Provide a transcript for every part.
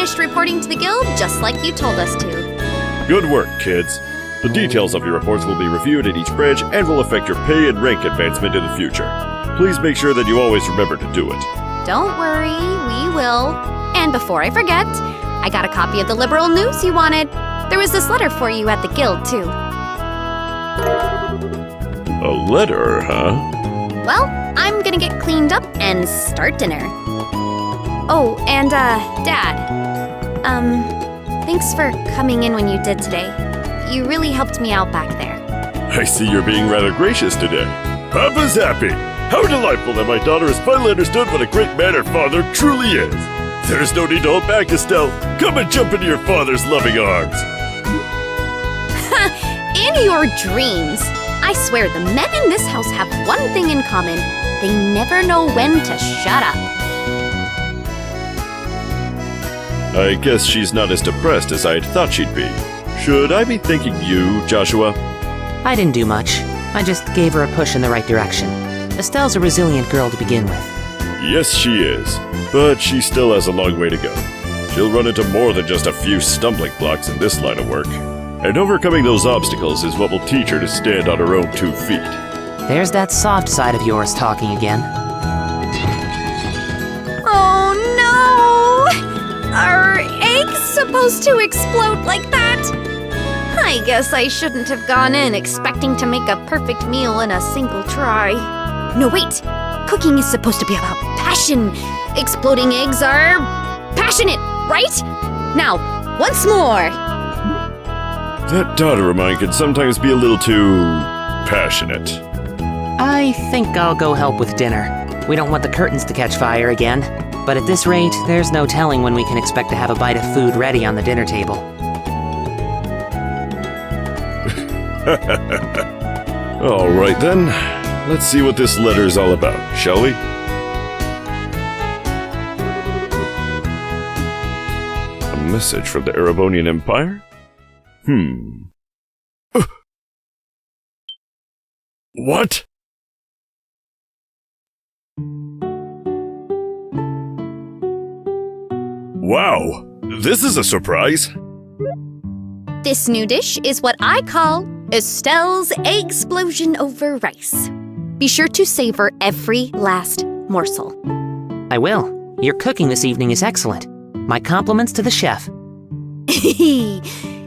finished reporting to the guild just like you told us to. Good work, kids. The details of your reports will be reviewed at each branch and will affect your pay and rank advancement in the future. Please make sure that you always remember to do it. Don't worry, we will. And before I forget, I got a copy of the liberal news you wanted. There was this letter for you at the guild, too. A letter, huh? Well, I'm gonna get cleaned up and start dinner. Oh, and, Dad. Thanks for coming in when you did today. You really helped me out back there. I see you're being rather gracious today. Papa's happy. How delightful that my daughter has finally understood what a great man her father truly is. There's no need to hold back, Estelle. Come and jump into your father's loving arms. In your dreams. I swear the men in this house have one thing in common. They never know when to shut up. I guess she's not as depressed as I had thought she'd be. Should I be thanking you, Joshua? I didn't do much. I just gave her a push in the right direction. Estelle's a resilient girl to begin with. Yes, she is. But she still has a long way to go. She'll run into more than just a few stumbling blocks in this line of work. And overcoming those obstacles is what will teach her to stand on her own 2 feet. There's that soft side of yours talking again. Oh no! Are eggs supposed to explode like that? I guess I shouldn't have gone in expecting to make a perfect meal in a single try. No, wait! Cooking is supposed to be about passion. Exploding eggs are passionate, right? Now, once more! That daughter of mine can sometimes be a little too passionate. I think I'll go help with dinner. We don't want the curtains to catch fire again. But at this rate, there's no telling when we can expect to have a bite of food ready on the dinner table. All right then, let's see what this letter's all about, shall we? A message from the Erebonian Empire? What? Wow, this is a surprise. This new dish is what I call Estelle's Eggsplosion over rice. Be sure to savor every last morsel. I will. Your cooking this evening is excellent. My compliments to the chef.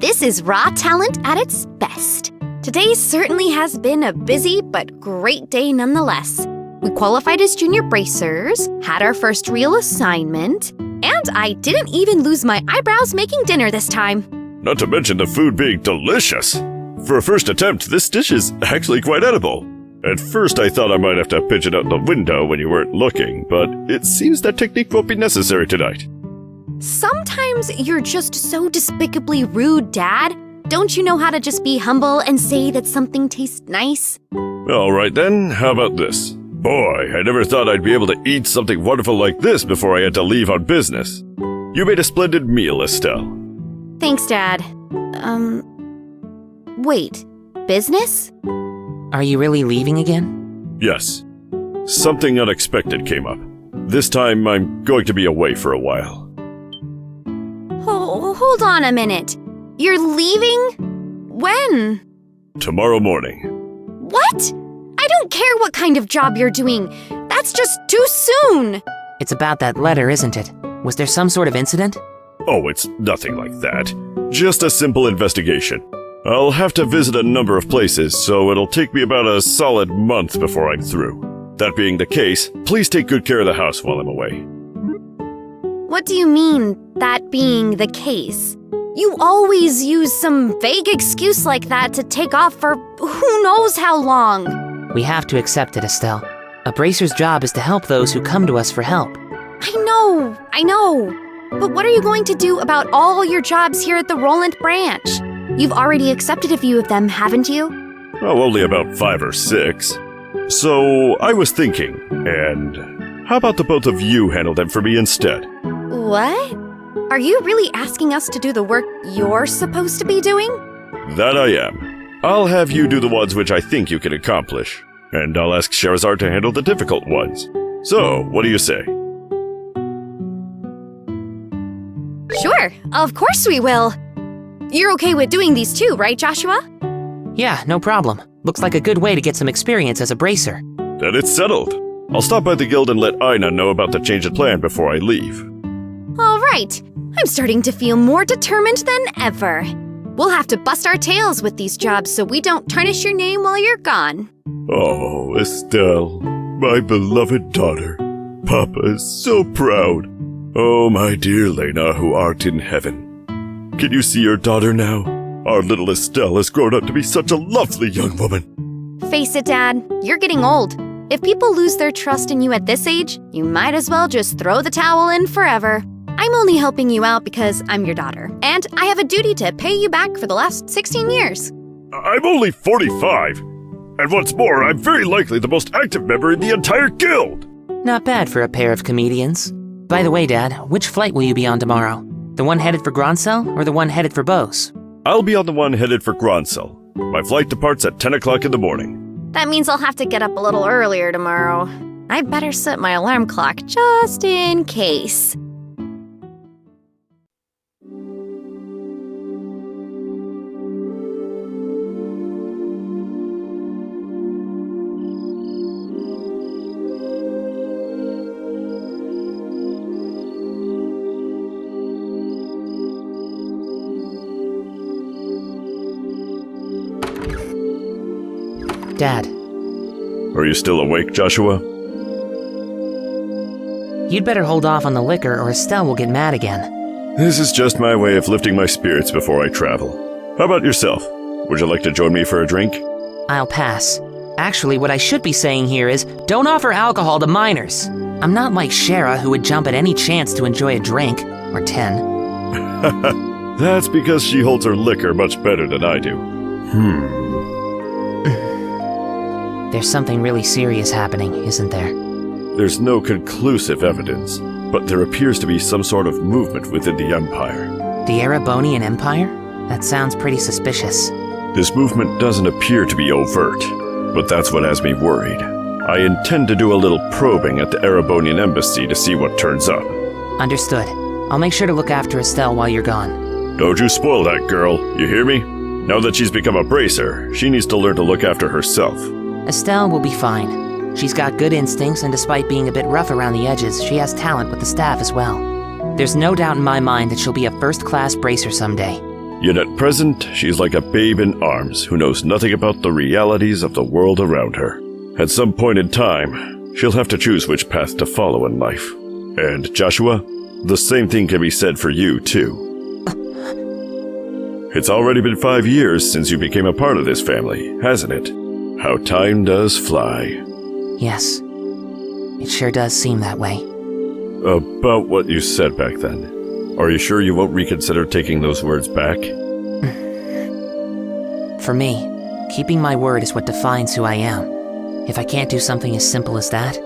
This is raw talent at its best. Today certainly has been a busy but great day nonetheless. We qualified as junior bracers, had our first real assignment, and I didn't even lose my eyebrows making dinner this time. Not to mention the food being delicious. For a first attempt, this dish is actually quite edible. At first I thought I might have to pitch it out the window when you weren't looking, but it seems that technique won't be necessary tonight. Sometimes you're just so despicably rude, Dad. Don't you know how to just be humble and say that something tastes nice? All right then, how about this? Boy, I never thought I'd be able to eat something wonderful like this before I had to leave on business. You made a splendid meal, Estelle. Thanks, Dad. Wait, business? Are you really leaving again? Yes. Something unexpected came up. This time I'm going to be away for a while. Oh, hold on a minute. You're leaving? When? Tomorrow morning. What? I don't care what kind of job you're doing. That's just too soon. It's about that letter, isn't it? Was there some sort of incident? Oh, it's nothing like that. Just a simple investigation. I'll have to visit a number of places, so it'll take me about a solid month before I'm through. That being the case, please take good care of the house while I'm away. What do you mean, that being the case? You always use some vague excuse like that to take off for who knows how long. We have to accept it, Estelle. A bracer's job is to help those who come to us for help. I know. But what are you going to do about all your jobs here at the Roland branch? You've already accepted a few of them, haven't you? Oh, only about 5 or 6. So, I was thinking, and how about the both of you handle them for me instead? What? Are you really asking us to do the work you're supposed to be doing? That I am. I'll have you do the ones which I think you can accomplish, and I'll ask Sherazard to handle the difficult ones. So, what do you say? Sure, of course we will. You're okay with doing these too, right, Joshua? Yeah, no problem. Looks like a good way to get some experience as a bracer. Then it's settled. I'll stop by the guild and let Ina know about the change of plan before I leave. All right. I'm starting to feel more determined than ever. We'll have to bust our tails with these jobs so we don't tarnish your name while you're gone. Oh, Estelle, my beloved daughter. Papa is so proud. Oh, my dear Lena, who art in heaven. Can you see your daughter now? Our little Estelle has grown up to be such a lovely young woman. Face it, Dad, you're getting old. If people lose their trust in you at this age, you might as well just throw the towel in forever. I'm only helping you out because I'm your daughter, and I have a duty to pay you back for the last 16 years. I'm only 45. And what's more, I'm very likely the most active member in the entire guild. Not bad for a pair of comedians. By the way, Dad, which flight will you be on tomorrow? The one headed for Gronsel or the one headed for Bose? I'll be on the one headed for Gronsel. My flight departs at 10 o'clock in the morning. That means I'll have to get up a little earlier tomorrow. I better set my alarm clock just in case. Dad. Are you still awake, Joshua? You'd better hold off on the liquor or Estelle will get mad again. This is just my way of lifting my spirits before I travel. How about yourself? Would you like to join me for a drink? I'll pass. Actually, what I should be saying here is, don't offer alcohol to minors. I'm not like Shara, who would jump at any chance to enjoy a drink, or 10. That's because she holds her liquor much better than I do. There's something really serious happening, isn't there? There's no conclusive evidence, but there appears to be some sort of movement within the Empire. The Erebonian Empire? That sounds pretty suspicious. This movement doesn't appear to be overt, but that's what has me worried. I intend to do a little probing at the Erebonian Embassy to see what turns up. Understood. I'll make sure to look after Estelle while you're gone. Don't you spoil that girl, you hear me? Now that she's become a bracer, she needs to learn to look after herself. Estelle will be fine. She's got good instincts, and despite being a bit rough around the edges, she has talent with the staff as well. There's no doubt in my mind that she'll be a first-class bracer someday. Yet at present, she's like a babe in arms who knows nothing about the realities of the world around her. At some point in time, she'll have to choose which path to follow in life. And Joshua, the same thing can be said for you, too. It's already been 5 years since you became a part of this family, hasn't it? How time does fly. Yes. It sure does seem that way. About what you said back then. Are you sure you won't reconsider taking those words back? For me, keeping my word is what defines who I am. If I can't do something as simple as that,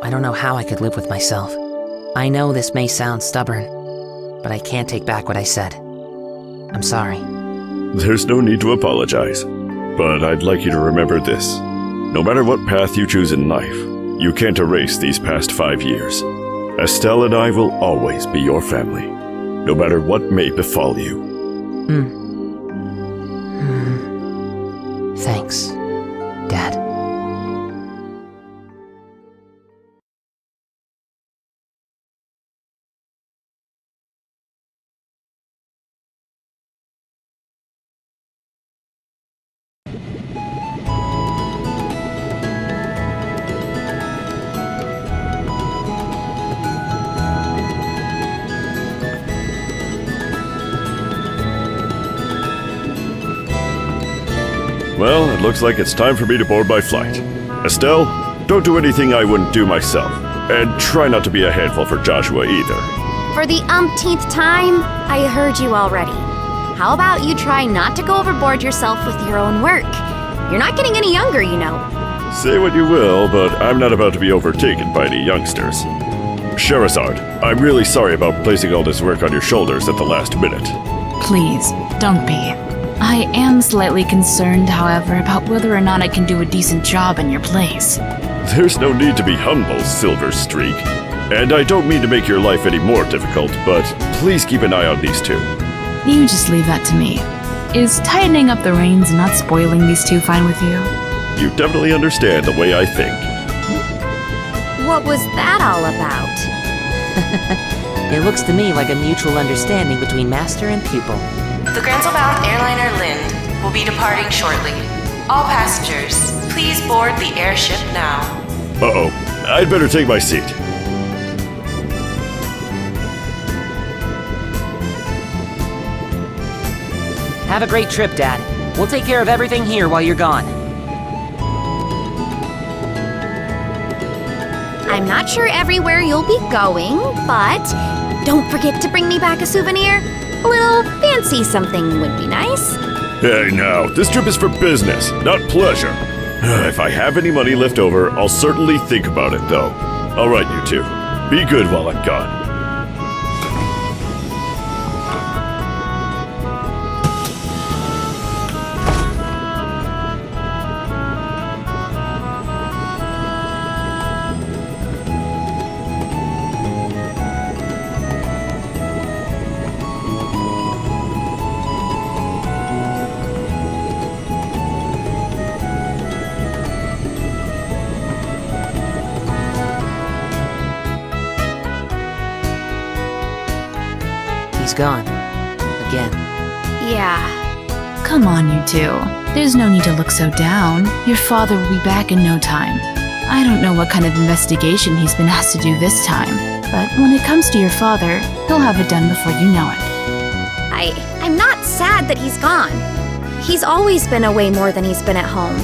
I don't know how I could live with myself. I know this may sound stubborn, but I can't take back what I said. I'm sorry. There's no need to apologize. But I'd like you to remember this. No matter what path you choose in life, you can't erase these past 5 years. Estelle and I will always be your family, no matter what may befall you. Thanks, Dad. Well, it looks like it's time for me to board my flight. Estelle, don't do anything I wouldn't do myself. And try not to be a handful for Joshua either. For the umpteenth time, I heard you already. How about you try not to go overboard yourself with your own work? You're not getting any younger, you know. Say what you will, but I'm not about to be overtaken by any youngsters. Sherazard, I'm really sorry about placing all this work on your shoulders at the last minute. Please, don't be. I am slightly concerned, however, about whether or not I can do a decent job in your place. There's no need to be humble, Silver Streak. And I don't mean to make your life any more difficult, but please keep an eye on these two. You just leave that to me. Is tightening up the reins and not spoiling these two fine with you? You definitely understand the way I think. What was that all about? It looks to me like a mutual understanding between master and pupil. The Granzel-bound airliner Lind will be departing shortly. All passengers, please board the airship now. Uh-oh. I'd better take my seat. Have a great trip, Dad. We'll take care of everything here while you're gone. I'm not sure everywhere you'll be going, but don't forget to bring me back a souvenir. A little fancy something would be nice. Hey now, this trip is for business, not pleasure. If I have any money left over, I'll certainly think about it, though. All right, you two. Be good while I'm gone. He's gone. Again. Yeah. Come on, you two. There's no need to look so down. Your father will be back in no time. I don't know what kind of investigation he's been asked to do this time, but when it comes to your father, he'll have it done before you know it. I'm not sad that he's gone. He's always been away more than he's been at home.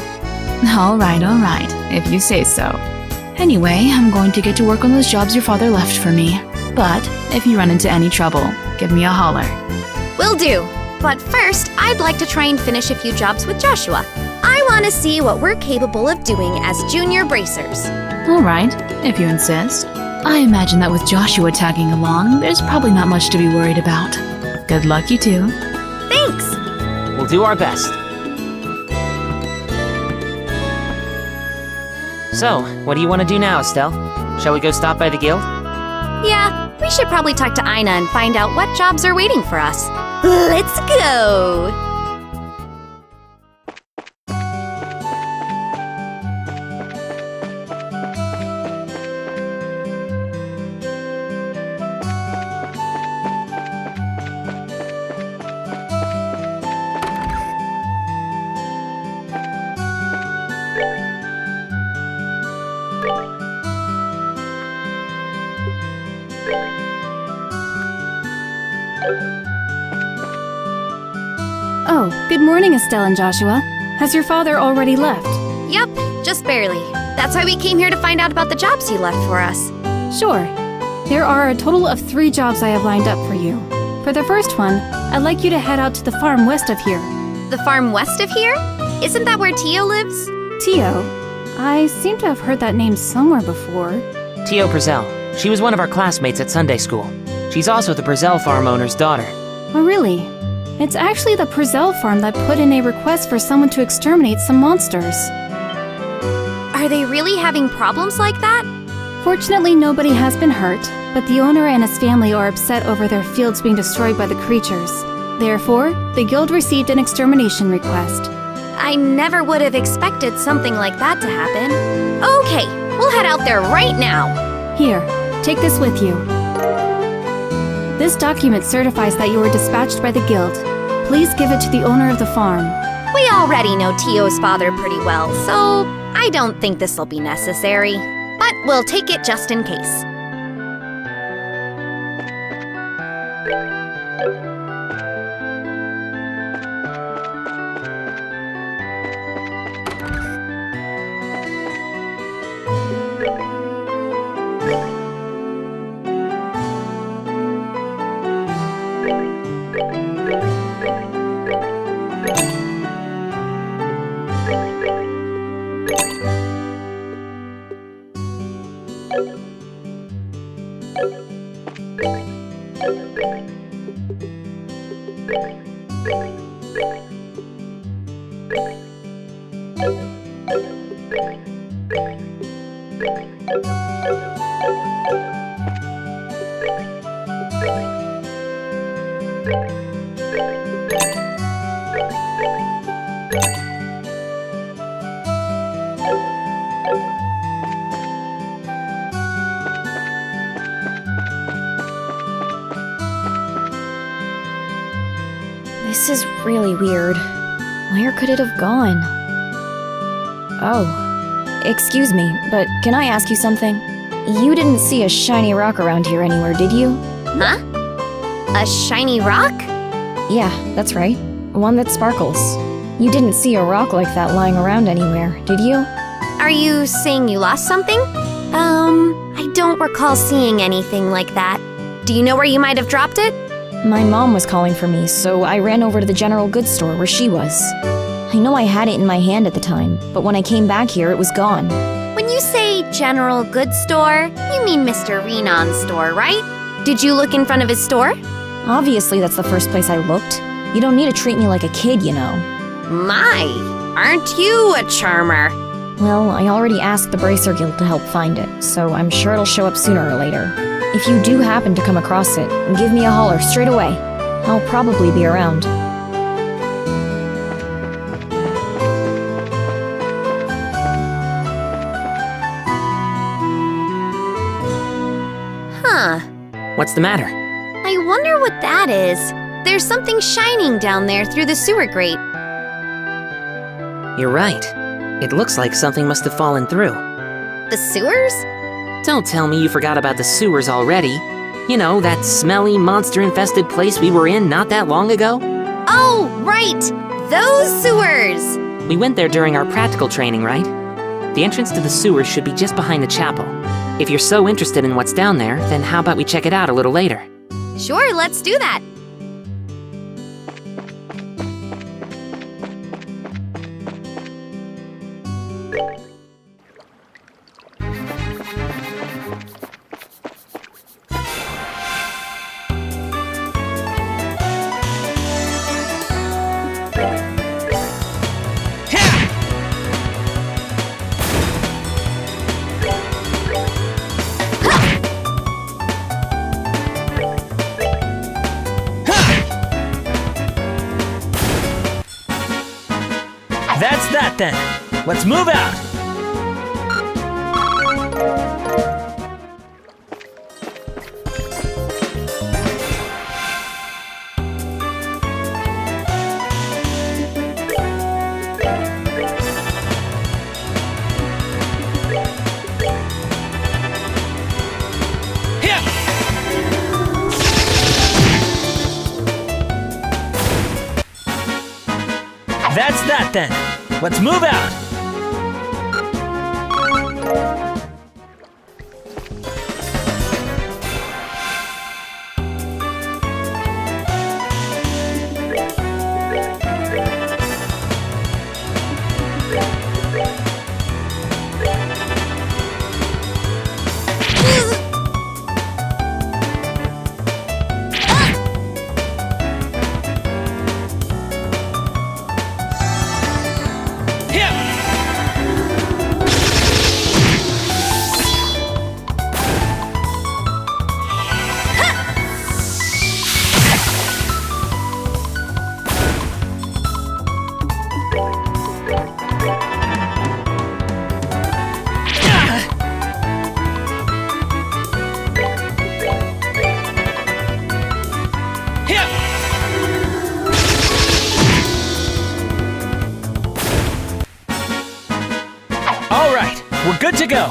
All right, if you say so. Anyway, I'm going to get to work on those jobs your father left for me. But if you run into any trouble, give me a holler. Will do. But first, I'd like to try and finish a few jobs with Joshua. I want to see what we're capable of doing as junior bracers. All right, if you insist. I imagine that with Joshua tagging along, there's probably not much to be worried about. Good luck, you two. Thanks! We'll do our best. So, what do you want to do now, Estelle? Shall we go stop by the guild? Yeah, we should probably talk to Ina and find out what jobs are waiting for us. Let's go! Oh, good morning, Estelle and Joshua. Has your father already left? Yup, just barely. That's why we came here to find out about the jobs he left for us. Sure. There are a total of 3 jobs I have lined up for you. For the first one, I'd like you to head out to the farm west of here. The farm west of here? Isn't that where Tio lives? Tio? I seem to have heard that name somewhere before. Tio Brazell. She was one of our classmates at Sunday school. She's also the Brazell farm owner's daughter. Oh, really? It's actually the Brazell farm that put in a request for someone to exterminate some monsters. Are they really having problems like that? Fortunately, nobody has been hurt, but the owner and his family are upset over their fields being destroyed by the creatures. Therefore, the guild received an extermination request. I never would have expected something like that to happen. Okay, we'll head out there right now. Here, take this with you. This document certifies that you were dispatched by the guild. Please give it to the owner of the farm. We already know Tio's father pretty well, so I don't think this'll be necessary. But we'll take it just in case. This is really weird. Where could it have gone? Oh, excuse me, but can I ask you something? You didn't see a shiny rock around here anywhere, did you? Huh? A shiny rock? Yeah, that's right. One that sparkles. You didn't see a rock like that lying around anywhere, did you? Are you saying you lost something? I don't recall seeing anything like that. Do you know where you might have dropped it? My mom was calling for me, so I ran over to the general goods store where she was. I know I had it in my hand at the time, but when I came back here, it was gone. When you say general goods store, you mean Mr. Renon's store, right? Did you look in front of his store? Obviously, that's the first place I looked. You don't need to treat me like a kid, you know. My, aren't you a charmer? Well, I already asked the Bracer Guild to help find it, so I'm sure it'll show up sooner or later. If you do happen to come across it, give me a holler straight away. I'll probably be around. Huh. What's the matter? I wonder what that is. There's something shining down there through the sewer grate. You're right. It looks like something must have fallen through. The sewers? Don't tell me you forgot about the sewers already. You know, that smelly, monster-infested place we were in not that long ago? Oh, right! Those sewers! We went there during our practical training, right? The entrance to the sewers should be just behind the chapel. If you're so interested in what's down there, then how about we check it out a little later? Sure, let's do that. That's that then. Let's move out. That's that then. Let's move out. All right, we're good to go.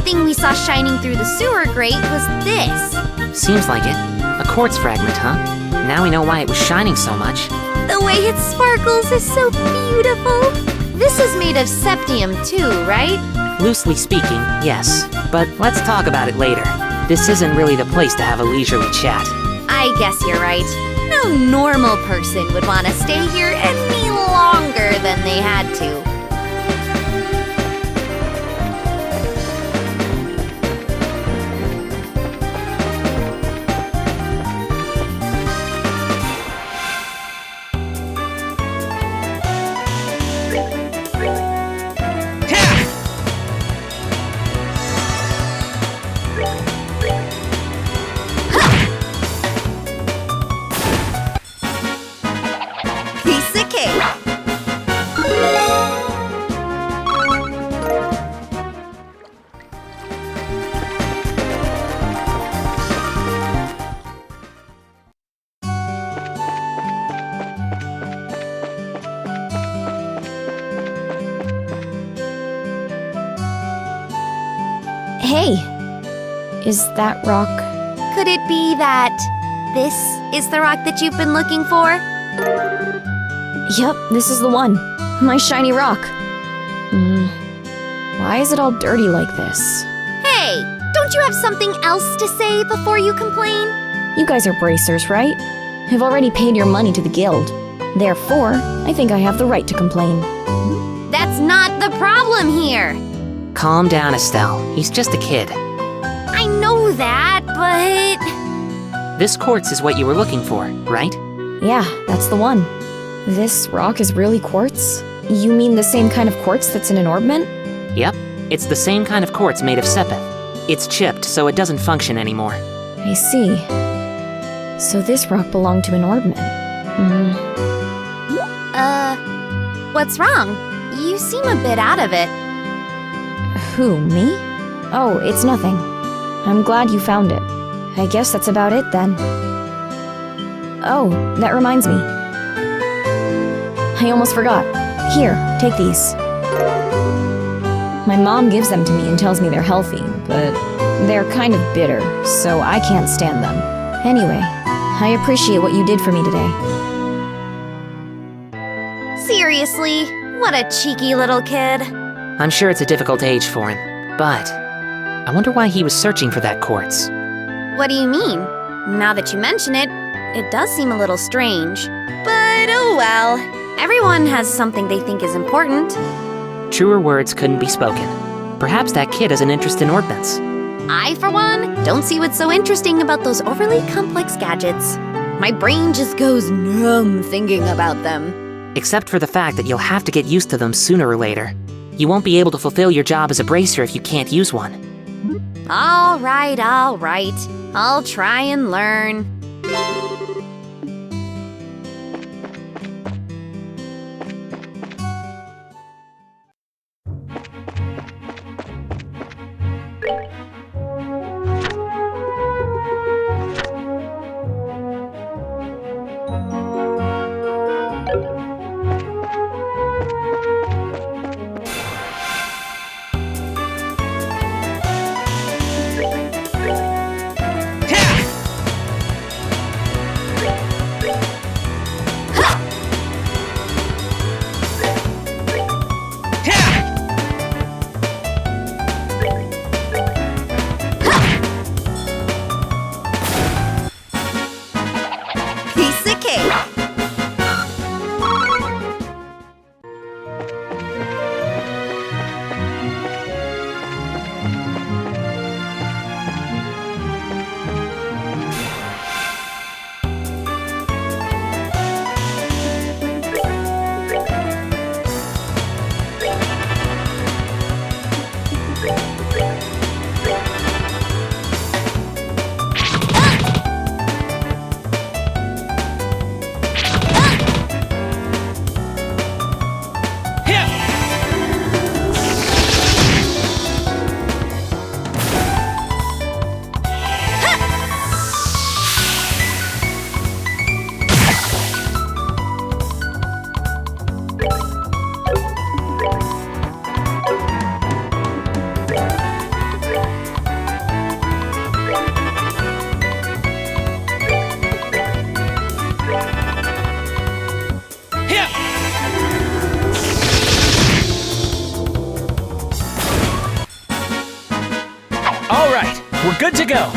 thing we saw shining through the sewer grate was this. Seems like it. A quartz fragment, huh? Now we know why it was shining so much. The way it sparkles is so beautiful. This is made of septium too, right? Loosely speaking, yes. But let's talk about it later. This isn't really the place to have a leisurely chat. I guess you're right. No normal person would want to stay here any longer than they had to. Hey, is that rock? Could it be that this is the rock that you've been looking for? Yep, this is the one. My shiny rock. Why is it all dirty like this? Hey, don't you have something else to say before you complain? You guys are bracers, right? I've already paid your money to the guild. Therefore, I think I have the right to complain. That's not the problem here. Calm down, Estelle. He's just a kid. I know that, but... This quartz is what you were looking for, right? Yeah, that's the one. This rock is really quartz? You mean the same kind of quartz that's in an orbment? Yep. It's the same kind of quartz made of sepith. It's chipped, so it doesn't function anymore. I see. So this rock belonged to an orbment. What's wrong? You seem a bit out of it. Who, me? Oh, it's nothing. I'm glad you found it. I guess that's about it then. Oh, that reminds me. I almost forgot. Here, take these. My mom gives them to me and tells me they're healthy, but they're kind of bitter, so I can't stand them. Anyway, I appreciate what you did for me today. Seriously, what a cheeky little kid. I'm sure it's a difficult age for him, but I wonder why he was searching for that quartz. What do you mean? Now that you mention it, it does seem a little strange. But oh well, everyone has something they think is important. Truer words couldn't be spoken. Perhaps that kid has an interest in orbments. I, for one, don't see what's so interesting about those overly complex gadgets. My brain just goes numb thinking about them. Except for the fact that you'll have to get used to them sooner or later. You won't be able to fulfill your job as a bracer if you can't use one. All right. I'll try and learn. Hip! All right, we're good to go.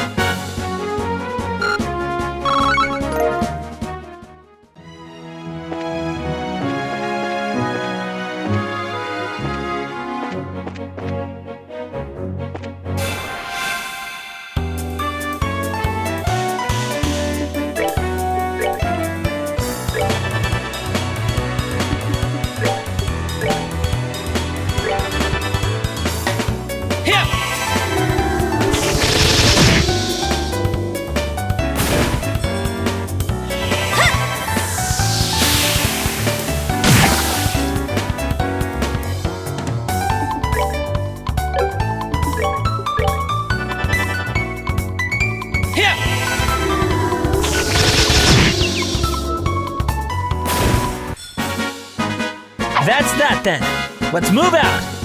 That's that then. Let's move out.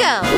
go!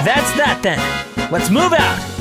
That's that then. Let's move out.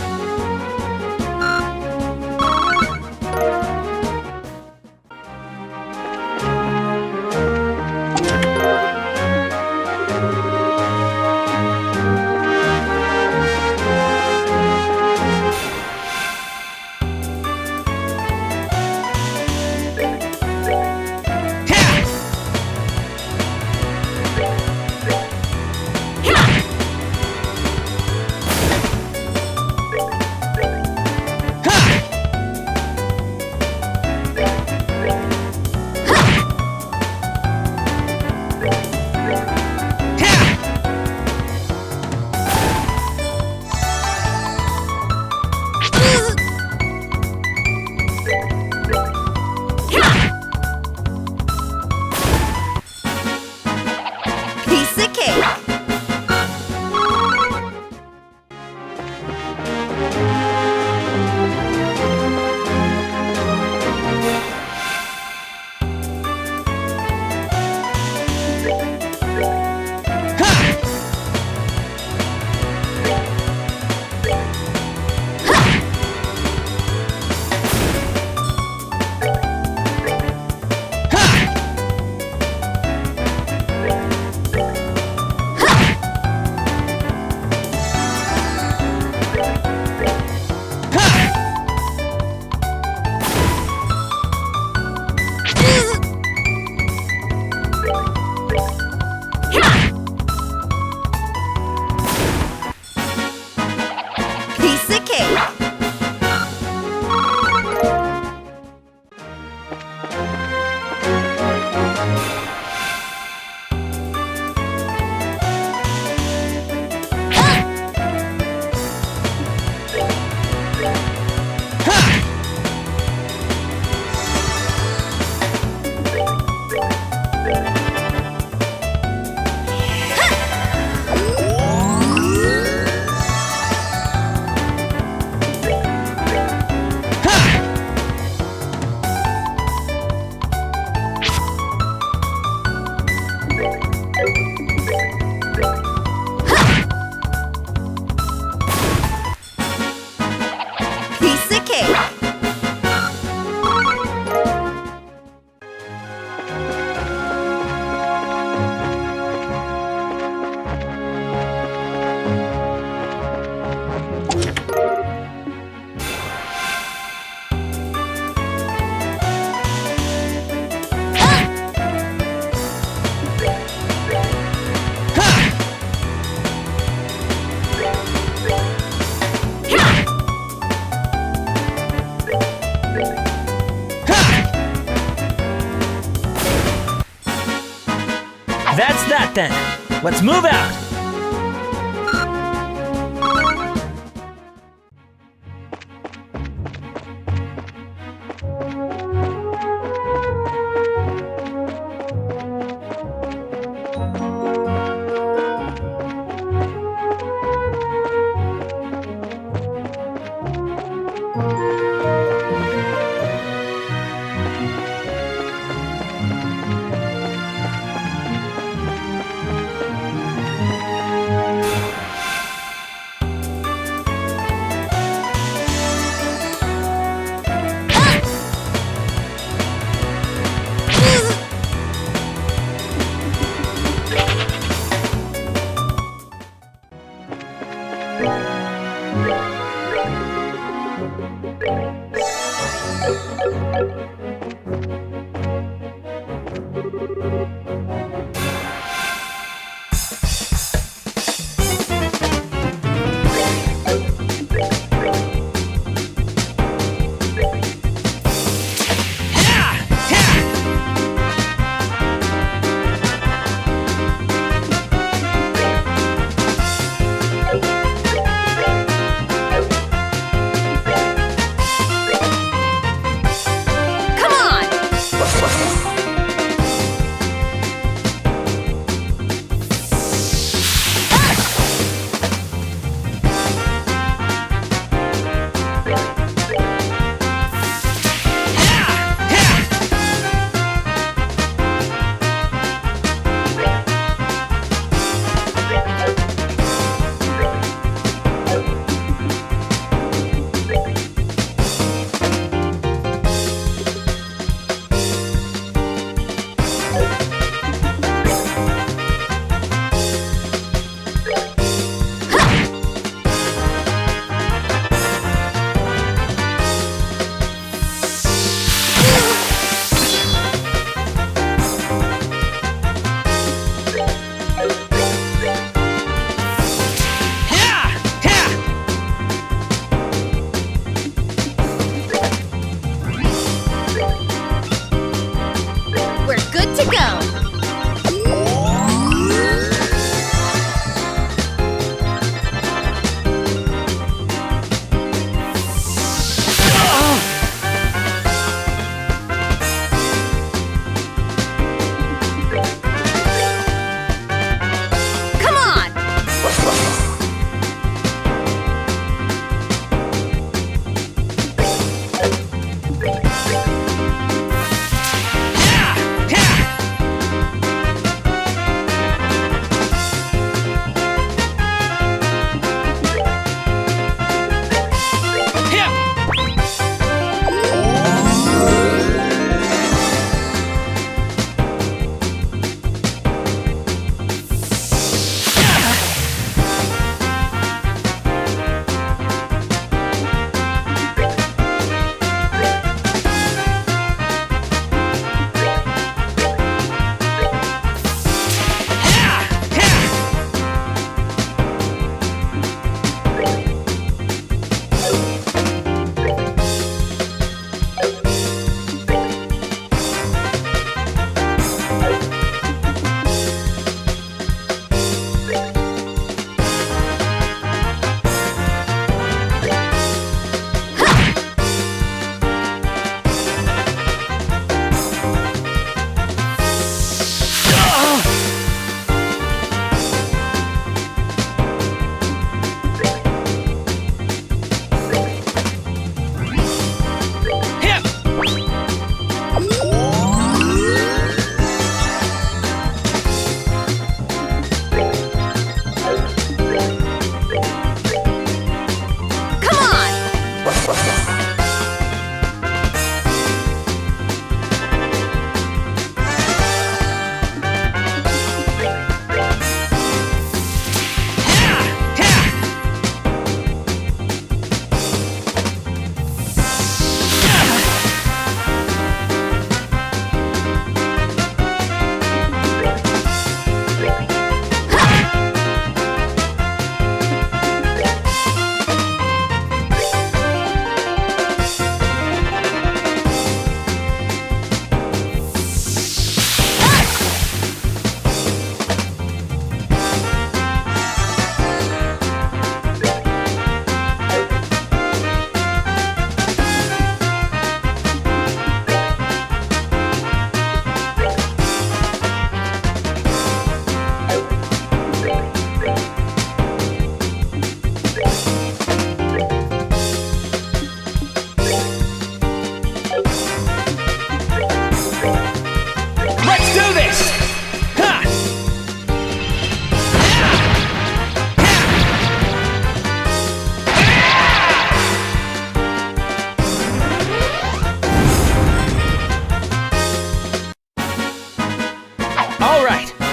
that then. Let's move out.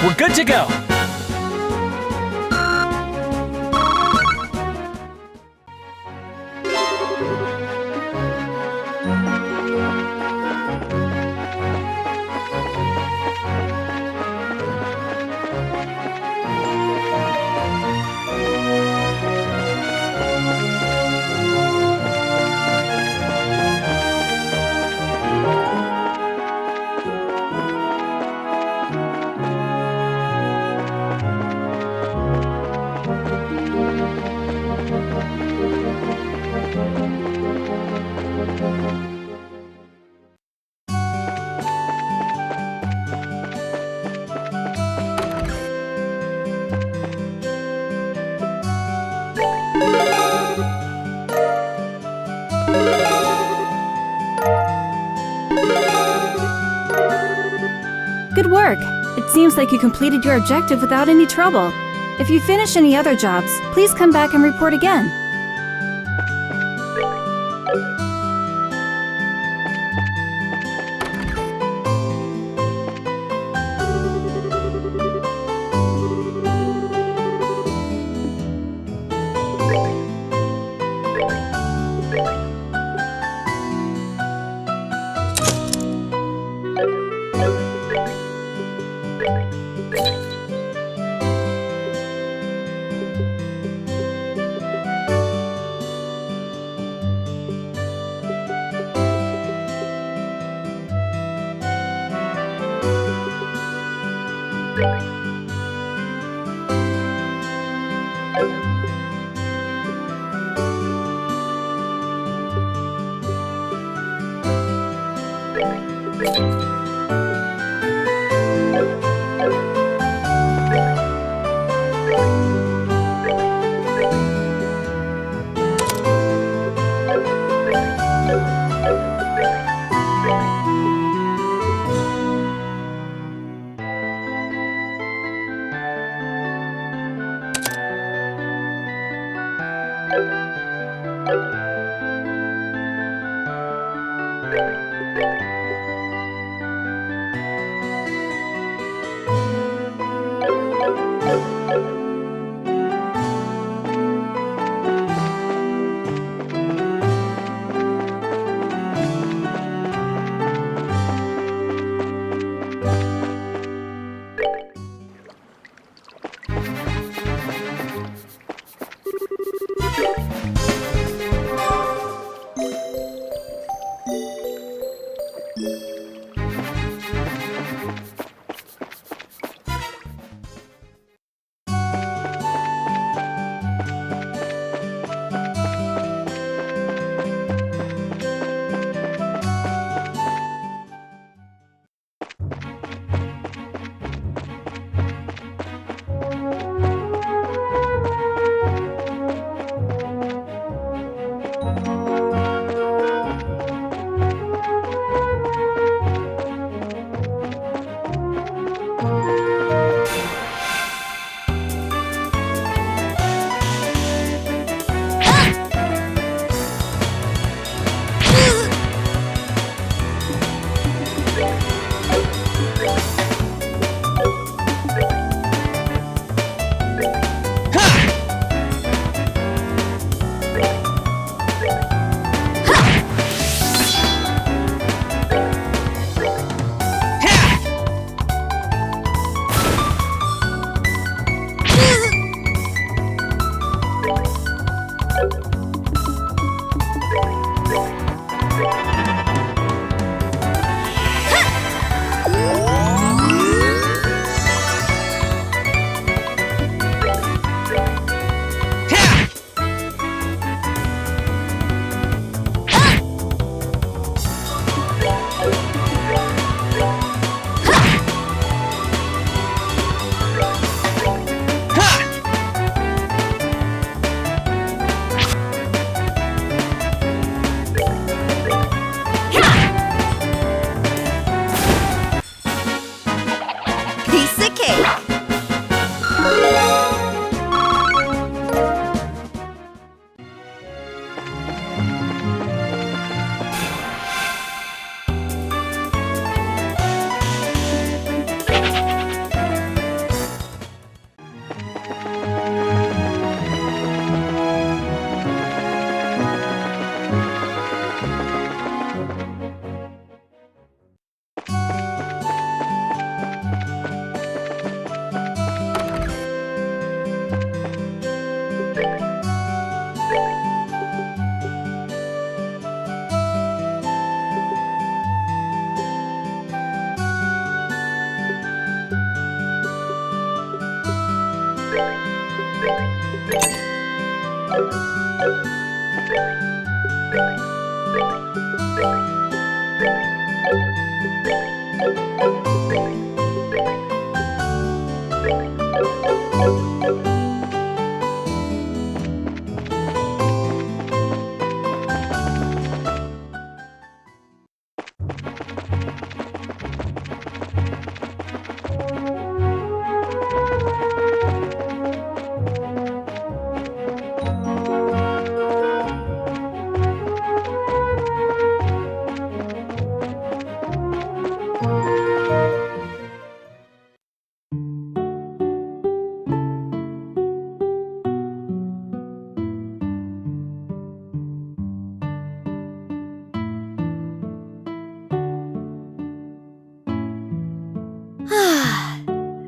We're good to go. Good work! It seems like you completed your objective without any trouble. If you finish any other jobs, please come back and report again.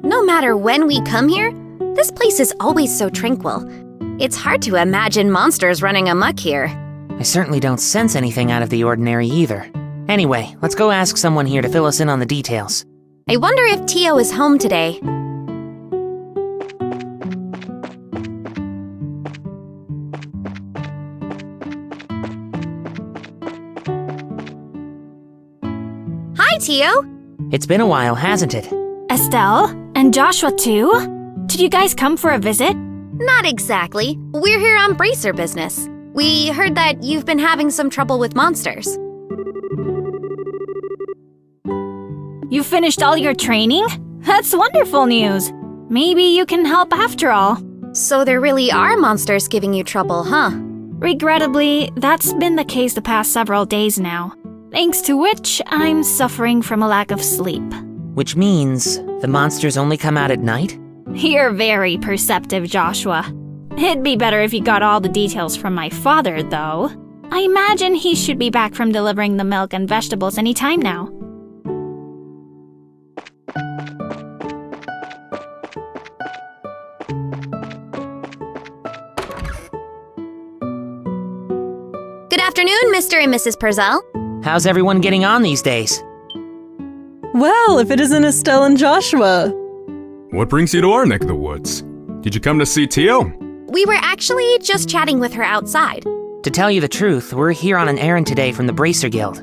No matter when we come here, this place is always so tranquil. It's hard to imagine monsters running amok here. I certainly don't sense anything out of the ordinary either. Anyway, let's go ask someone here to fill us in on the details. I wonder if Tio is home today. Hi, Tio! It's been a while, hasn't it? Estelle? And Joshua too? Did you guys come for a visit? Not exactly. We're here on bracer business. We heard that you've been having some trouble with monsters. You finished all your training? That's wonderful news. Maybe you can help after all. So there really are monsters giving you trouble, huh? Regrettably, that's been the case the past several days now. Thanks to which, I'm suffering from a lack of sleep. Which means the monsters only come out at night? You're very perceptive, Joshua. It'd be better if you got all the details from my father, though. I imagine he should be back from delivering the milk and vegetables any time now. Good afternoon, Mr. and Mrs. Purcell. How's everyone getting on these days? Well, if it isn't Estelle and Joshua. What brings you to our neck of the woods? Did you come to see Tio? We were actually just chatting with her outside. To tell you the truth, we're here on an errand today from the Bracer Guild.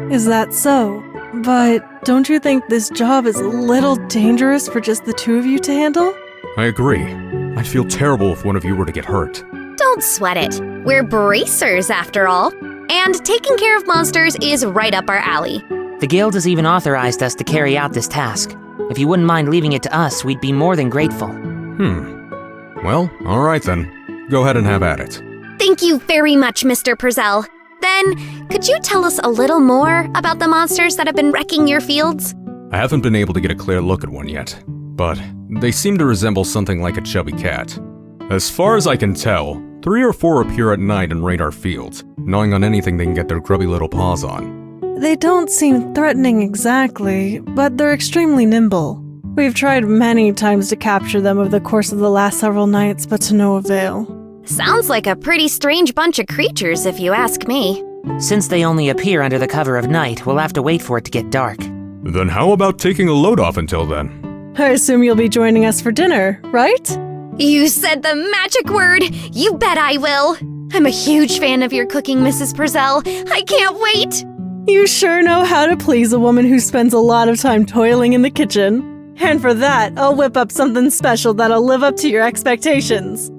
Is that so? But don't you think this job is a little dangerous for just the two of you to handle? I agree. I'd feel terrible if one of you were to get hurt. Don't sweat it. We're bracers, after all. And taking care of monsters is right up our alley. The guild has even authorized us to carry out this task. If you wouldn't mind leaving it to us, we'd be more than grateful. Well, alright then. Go ahead and have at it. Thank you very much, Mr. Purcell. Then, could you tell us a little more about the monsters that have been wrecking your fields? I haven't been able to get a clear look at one yet, but they seem to resemble something like a chubby cat. As far as I can tell, 3 or 4 appear at night and raid our fields, gnawing on anything they can get their grubby little paws on. They don't seem threatening exactly, but they're extremely nimble. We've tried many times to capture them over the course of the last several nights, but to no avail. Sounds like a pretty strange bunch of creatures, if you ask me. Since they only appear under the cover of night, we'll have to wait for it to get dark. Then how about taking a load off until then? I assume you'll be joining us for dinner, right? You said the magic word! You bet I will! I'm a huge fan of your cooking, Mrs. Purcell. I can't wait! You sure know how to please a woman who spends a lot of time toiling in the kitchen. And for that, I'll whip up something special that'll live up to your expectations.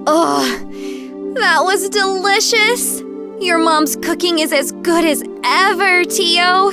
Oh, that was delicious! Your mom's cooking is as good as ever, Tio!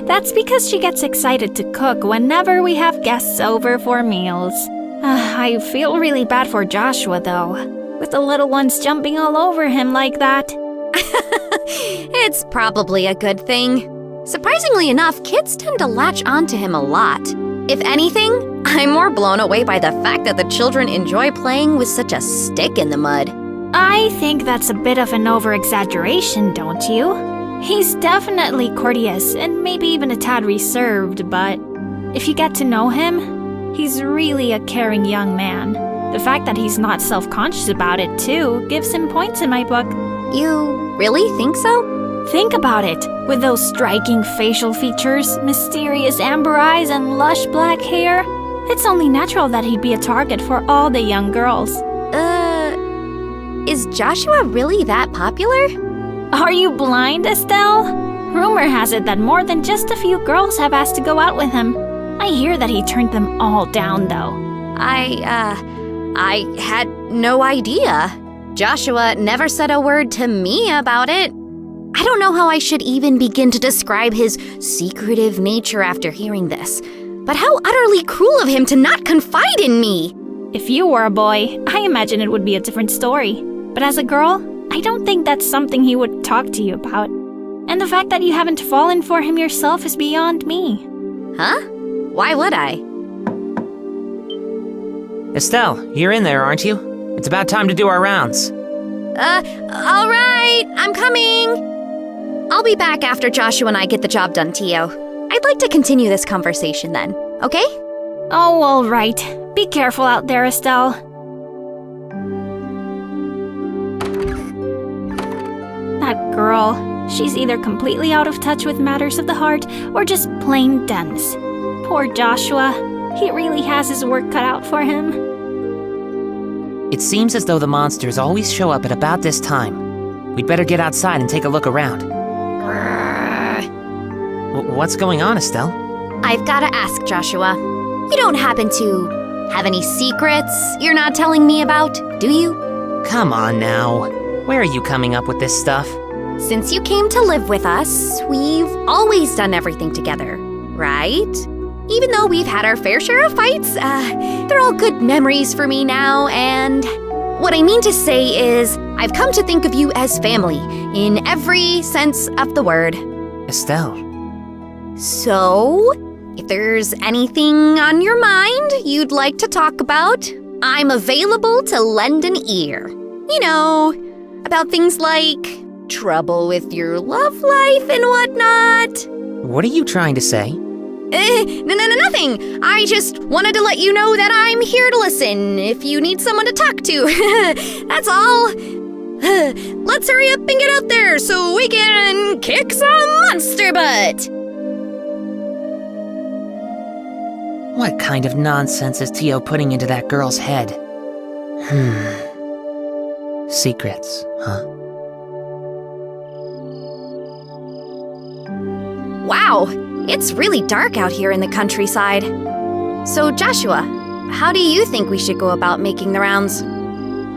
That's because she gets excited to cook whenever we have guests over for meals. I feel really bad for Joshua, though, with the little ones jumping all over him like that. It's probably a good thing. Surprisingly enough, kids tend to latch onto him a lot. If anything, I'm more blown away by the fact that the children enjoy playing with such a stick in the mud. I think that's a bit of an over-exaggeration, don't you? He's definitely courteous and maybe even a tad reserved, but if you get to know him, he's really a caring young man. The fact that he's not self-conscious about it, too, gives him points in my book. You really think so? Think about it. With those striking facial features, mysterious amber eyes, and lush black hair, it's only natural that he'd be a target for all the young girls. Is Joshua really that popular? Are you blind, Estelle? Rumor has it that more than just a few girls have asked to go out with him. I hear that he turned them all down, though. I had no idea. Joshua never said a word to me about it. I don't know how I should even begin to describe his secretive nature after hearing this. But how utterly cruel of him to not confide in me! If you were a boy, I imagine it would be a different story. But as a girl, I don't think that's something he would talk to you about. And the fact that you haven't fallen for him yourself is beyond me. Huh? Why would I? Estelle, you're in there, aren't you? It's about time to do our rounds. All right, I'm coming. I'll be back after Joshua and I get the job done, Tio. I'd like to continue this conversation then, okay? Oh, all right. Be careful out there, Estelle. That girl, she's either completely out of touch with matters of the heart or just plain dense. Poor Joshua. He really has his work cut out for him. It seems as though the monsters always show up at about this time. We'd better get outside and take a look around. What's going on, Estelle? I've gotta ask, Joshua. You don't happen to have any secrets you're not telling me about, do you? Come on now. Where are you coming up with this stuff? Since you came to live with us, we've always done everything together, right? Even though we've had our fair share of fights, they're all good memories for me now, and what I mean to say is, I've come to think of you as family, in every sense of the word. Estelle. So, if there's anything on your mind you'd like to talk about, I'm available to lend an ear. You know, about things like trouble with your love life and whatnot. What are you trying to say? Nothing. I just wanted to let you know that I'm here to listen if you need someone to talk to. That's all. Let's hurry up and get out there so we can kick some monster butt. What kind of nonsense is Tio putting into that girl's head? Secrets, huh? Wow, it's really dark out here in the countryside. So, Joshua, how do you think we should go about making the rounds?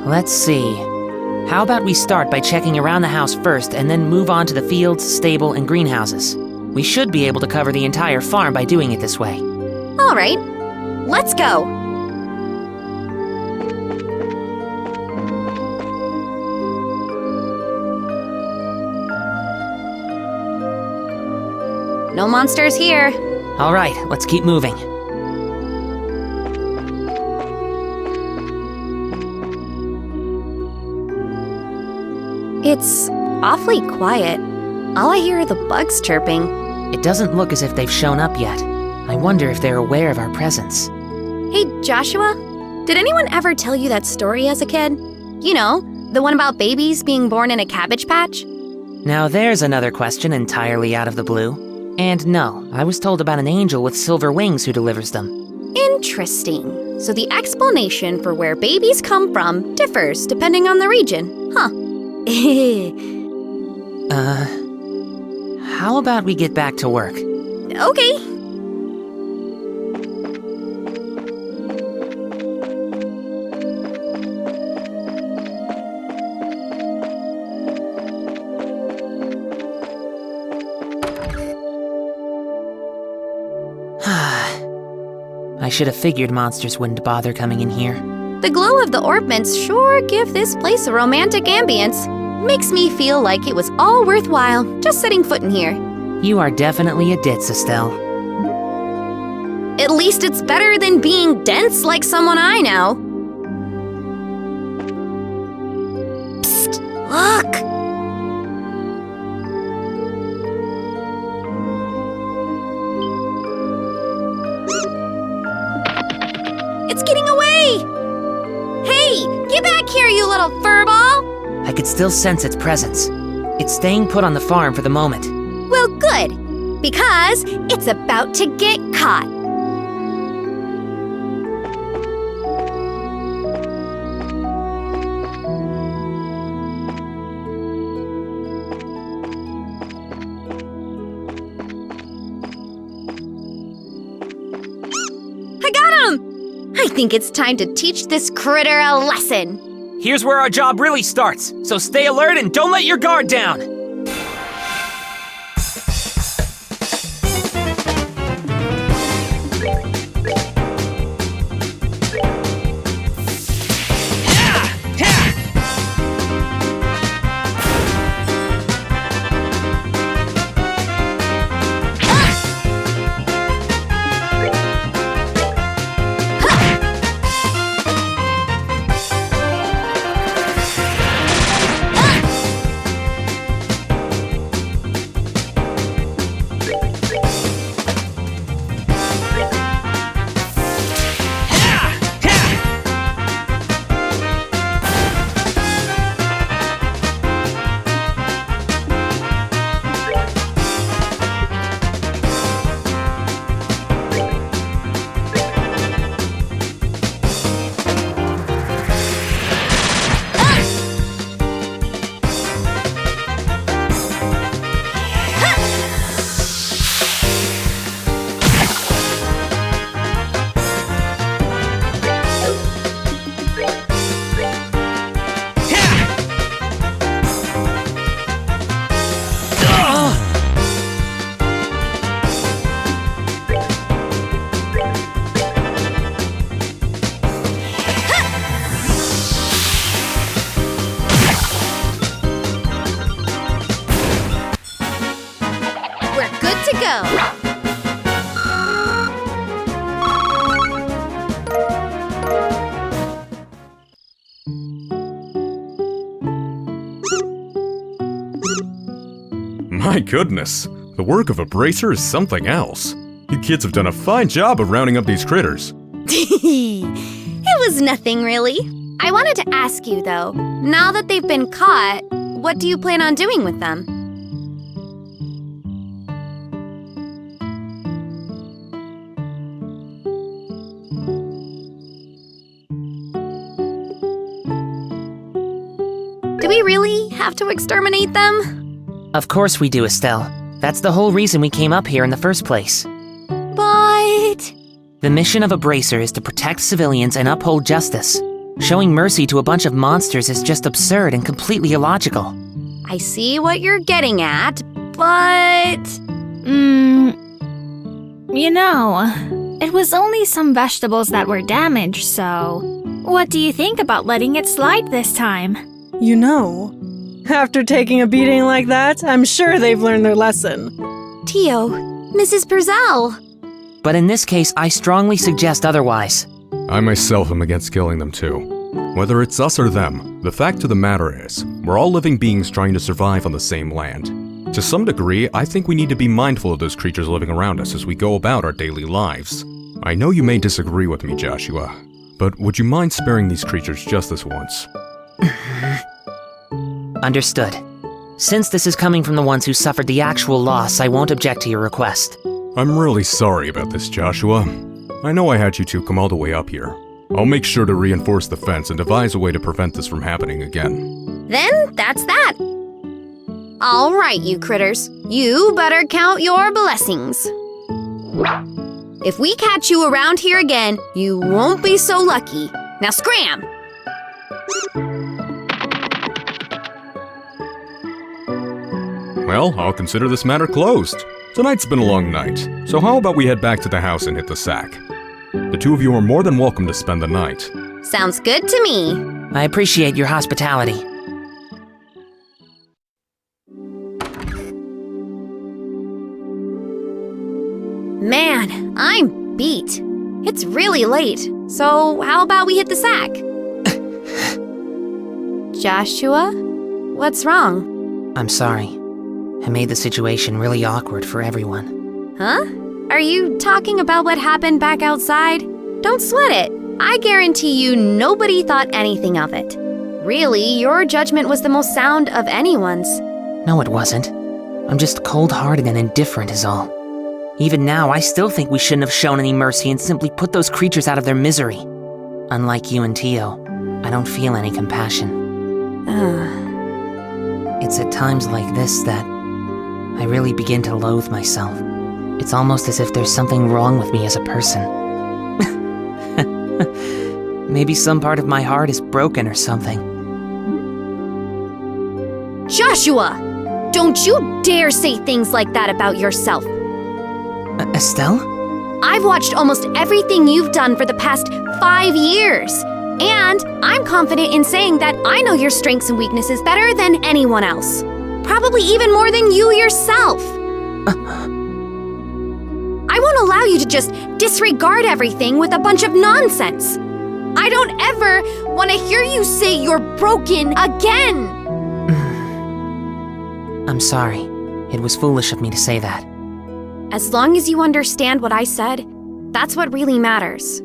Let's see. How about we start by checking around the house first and then move on to the fields, stable, and greenhouses? We should be able to cover the entire farm by doing it this way. All right, let's go. No monsters here. All right, let's keep moving. It's awfully quiet. All I hear are the bugs chirping. It doesn't look as if they've shown up yet. I wonder if they're aware of our presence. Hey, Joshua, did anyone ever tell you that story as a kid? You know, the one about babies being born in a cabbage patch? Now there's another question entirely out of the blue. And no, I was told about an angel with silver wings who delivers them. Interesting. So the explanation for where babies come from differs depending on the region, huh? How about we get back to work? Okay. I should have figured monsters wouldn't bother coming in here. The glow of the orbments sure give this place a romantic ambience. Makes me feel like it was all worthwhile just setting foot in here. You are definitely a ditz, Estelle. At least it's better than being dense like someone I know. Psst, look! getting away! Hey, get back here, you little furball! I could still sense its presence. It's staying put on the farm for the moment. Well, good, because it's about to get caught. I got him! I think it's time to teach this critter a lesson. Here's where our job really starts, so stay alert and don't let your guard down. My goodness, the work of a bracer is something else. You kids have done a fine job of rounding up these critters. It was nothing, really. I wanted to ask you, though, now that they've been caught, what do you plan on doing with them? Do we really have to exterminate them? Of course we do, Estelle. That's the whole reason we came up here in the first place. But... The mission of a bracer is to protect civilians and uphold justice. Showing mercy to a bunch of monsters is just absurd and completely illogical. I see what you're getting at, but... You know, it was only some vegetables that were damaged, so... What do you think about letting it slide this time? You know, after taking a beating like that, I'm sure they've learned their lesson. Tio, Mrs. Purcell. But in this case, I strongly suggest otherwise. I myself am against killing them too. Whether it's us or them, the fact of the matter is, we're all living beings trying to survive on the same land. To some degree, I think we need to be mindful of those creatures living around us as we go about our daily lives. I know you may disagree with me, Joshua, but would you mind sparing these creatures just this once? Understood. Since this is coming from the ones who suffered the actual loss, I won't object to your request. I'm really sorry about this, Joshua. I know I had you two come all the way up here. I'll make sure to reinforce the fence and devise a way to prevent this from happening again. Then that's that. All right, you critters. You better count your blessings. If we catch you around here again, you won't be so lucky. Now scram! Well, I'll consider this matter closed. Tonight's been a long night, so how about we head back to the house and hit the sack? The two of you are more than welcome to spend the night. Sounds good to me. I appreciate your hospitality. Man, I'm beat. It's really late, so how about we hit the sack? Joshua? What's wrong? I'm sorry. I made the situation really awkward for everyone. Huh? Are you talking about what happened back outside? Don't sweat it. I guarantee you nobody thought anything of it. Really, your judgment was the most sound of anyone's. No, it wasn't. I'm just cold-hearted and indifferent is all. Even now, I still think we shouldn't have shown any mercy and simply put those creatures out of their misery. Unlike you and Tio, I don't feel any compassion. It's at times like this that I really begin to loathe myself. It's almost as if there's something wrong with me as a person. Maybe some part of my heart is broken or something. Joshua! Don't you dare say things like that about yourself. Estelle? I've watched almost everything you've done for the past 5 years. And I'm confident in saying that I know your strengths and weaknesses better than anyone else. Probably even more than you yourself. I won't allow you to just disregard everything with a bunch of nonsense. I don't ever want to hear you say you're broken again. I'm sorry. It was foolish of me to say that. As long as you understand what I said, that's what really matters.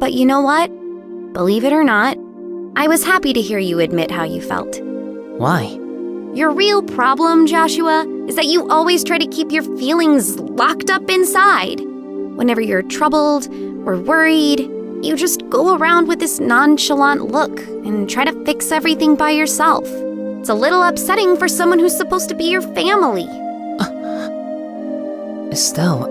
But you know what? Believe it or not, I was happy to hear you admit how you felt. Why? Your real problem, Joshua, is that you always try to keep your feelings locked up inside. Whenever you're troubled or worried, you just go around with this nonchalant look and try to fix everything by yourself. It's a little upsetting for someone who's supposed to be your family. Estelle,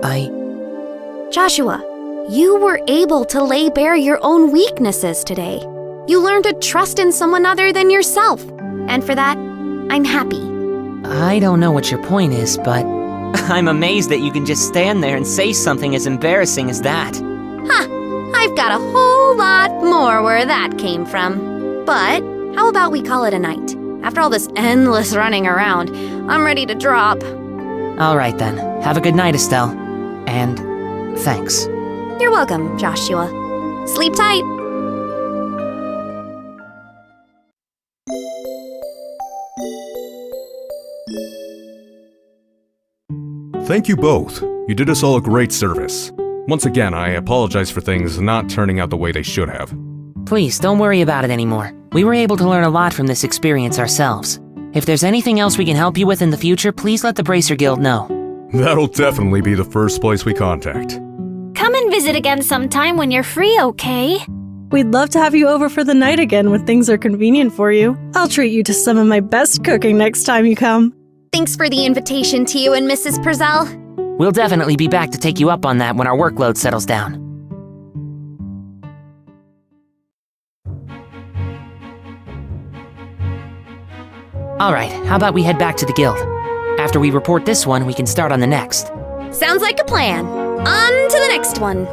Joshua, you were able to lay bare your own weaknesses today. You learned to trust in someone other than yourself. And for that, I'm happy. I don't know what your point is, but I'm amazed that you can just stand there and say something as embarrassing as that. I've got a whole lot more where that came from. But how about we call it a night? After all this endless running around, I'm ready to drop. All right then. Have a good night, Estelle. And thanks. You're welcome, Joshua. Sleep tight. Thank you both. You did us all a great service. Once again, I apologize for things not turning out the way they should have. Please, don't worry about it anymore. We were able to learn a lot from this experience ourselves. If there's anything else we can help you with in the future, please let the Bracer Guild know. That'll definitely be the first place we contact. Come and visit again sometime when you're free, okay? We'd love to have you over for the night again when things are convenient for you. I'll treat you to some of my best cooking next time you come. Thanks for the invitation to you and Mrs. Purcell. We'll definitely be back to take you up on that when our workload settles down. Alright, how about we head back to the guild? After we report this one, we can start on the next. Sounds like a plan. On to the next one.